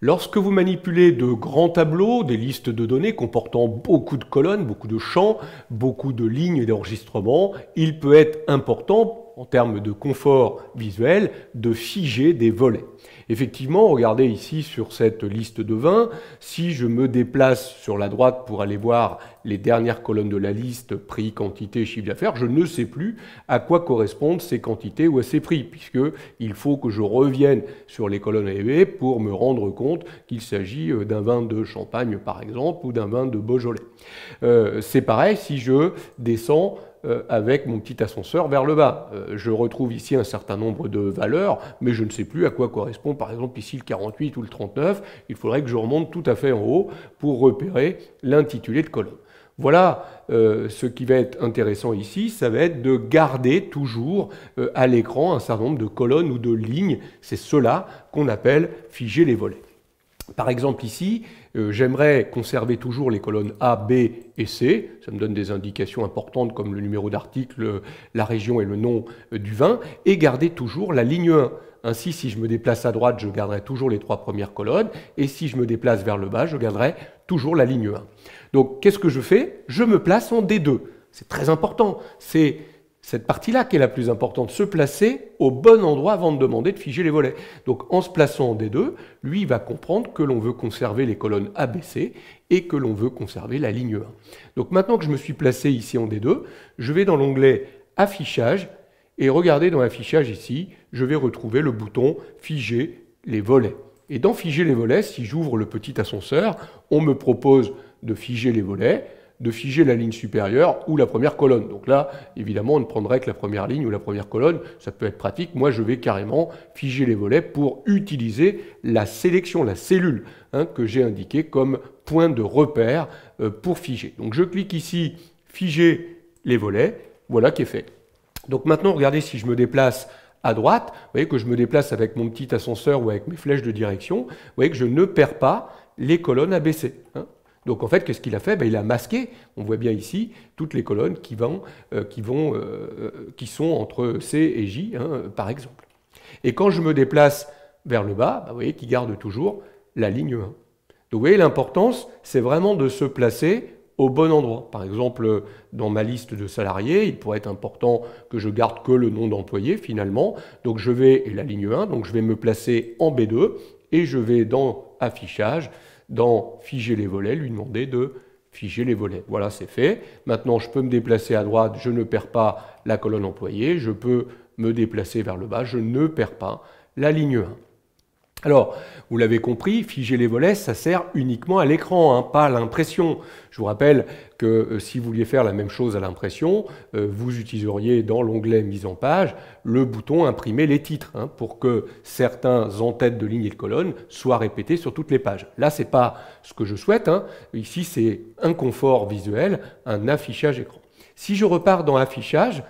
Lorsque vous manipulez de grands tableaux, des listes de données comportant beaucoup de colonnes, beaucoup de champs, beaucoup de lignes d'enregistrement, il peut être important, en termes de confort visuel, de figer des volets. Effectivement, regardez ici sur cette liste de 20, si je me déplace sur la droite pour aller voir les dernières colonnes de la liste, prix, quantité, chiffre d'affaires, je ne sais plus à quoi correspondent ces quantités ou à ces prix, puisqu'il faut que je revienne sur les colonnes élevées pour me rendre compte qu'il s'agit d'un vin de Champagne, par exemple, ou d'un vin de Beaujolais. C'est pareil si je descends avec mon petit ascenseur vers le bas. Je retrouve ici un certain nombre de valeurs, mais je ne sais plus à quoi correspond, par exemple ici le 48 ou le 39. Il faudrait que je remonte tout à fait en haut pour repérer l'intitulé de colonne. Voilà ce qui va être intéressant ici, ça va être de garder toujours à l'écran un certain nombre de colonnes ou de lignes. C'est cela qu'on appelle figer les volets. Par exemple ici, j'aimerais conserver toujours les colonnes A, B et C. Ça me donne des indications importantes comme le numéro d'article, la région et le nom du vin. Et garder toujours la ligne 1. Ainsi, si je me déplace à droite, je garderai toujours les 3 premières colonnes. Et si je me déplace vers le bas, je garderai toujours la ligne 1. Donc, qu'est-ce que je fais? Je me place en D2. C'est très important. C'est cette partie-là qui est la plus importante, se placer au bon endroit avant de demander de figer les volets. Donc en se plaçant en D2, lui il va comprendre que l'on veut conserver les colonnes ABC et que l'on veut conserver la ligne 1. Donc maintenant que je me suis placé ici en D2, je vais dans l'onglet Affichage et regardez dans l'affichage ici, je vais retrouver le bouton Figer les volets. Et dans Figer les volets, si j'ouvre le petit ascenseur, on me propose de figer les volets, de figer la ligne supérieure ou la première colonne. Donc là, évidemment, on ne prendrait que la première ligne ou la première colonne. Ça peut être pratique. Moi, je vais carrément figer les volets pour utiliser la sélection, la cellule que j'ai indiquée comme point de repère pour figer. Donc je clique ici, figer les volets. Voilà qui est fait. Donc maintenant, regardez si je me déplace à droite. Vous voyez que je me déplace avec mon petit ascenseur ou avec mes flèches de direction. Vous voyez que je ne perds pas les colonnes ABC. Donc en fait, qu'est-ce qu'il a fait? Il a masqué, on voit bien ici, toutes les colonnes qui sont entre C et J, par exemple. Et quand je me déplace vers le bas, vous voyez qu'il garde toujours la ligne 1. Donc vous voyez, l'importance, c'est vraiment de se placer au bon endroit. Par exemple, dans ma liste de salariés, il pourrait être important que je garde que le nom d'employé finalement. Donc je vais, et la ligne 1, donc je vais me placer en B2 et je vais dans Affichage, dans Figer les volets, lui demander de figer les volets. Voilà, c'est fait. Maintenant, je peux me déplacer à droite, je ne perds pas la colonne employée. Je peux me déplacer vers le bas, je ne perds pas la ligne 1. Alors, vous l'avez compris, figer les volets, ça sert uniquement à l'écran, pas à l'impression. Je vous rappelle que si vous vouliez faire la même chose à l'impression, vous utiliseriez dans l'onglet mise en page le bouton imprimer les titres pour que certains en-têtes de lignes et de colonnes soient répétés sur toutes les pages. Là, ce n'est pas ce que je souhaite. Ici, c'est un confort visuel, un affichage écran. Si je repars dans affichage,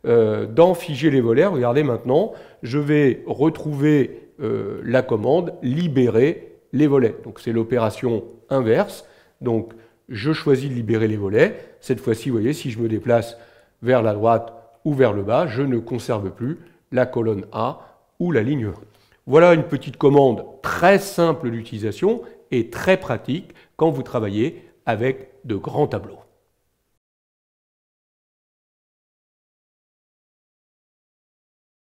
dans figer les volets, regardez maintenant, je vais retrouver la commande libérer les volets. Donc c'est l'opération inverse. Donc je choisis de libérer les volets. Cette fois-ci, vous voyez, si je me déplace vers la droite ou vers le bas, je ne conserve plus la colonne A ou la ligne 1. Voilà une petite commande très simple d'utilisation et très pratique quand vous travaillez avec de grands tableaux.